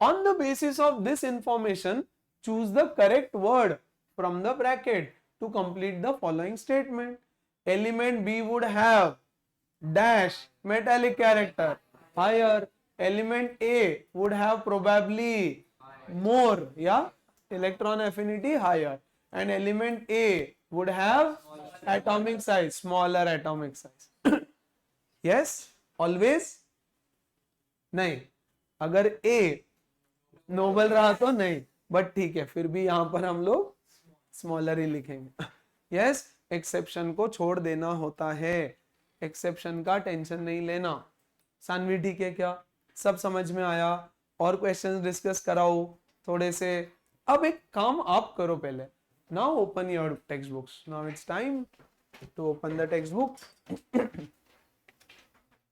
on the basis of this information, choose the correct word from the bracket to complete the following statement. Element B would have dash metallic character higher. Element A would have probably more, yeah, electron affinity higher, and element A would have atomic size, smaller atomic size. Yes, always? नहीं, अगर A नोबल रहा तो नहीं, बट ठीक है, फिर भी यहां पर हम लोग स्मॉलर ही लिखेंगे। यस, एक्सेप्शन को छोड़ देना होता है, एक्सेप्शन का टेंशन नहीं लेना। सानवी ठीक है क्या? सब समझ में आया? और क्वेश्चंस डिस्कस कराओ थोड़े से। अब एक काम आप करो पहले, now open your textbooks, now it's time to open the text book.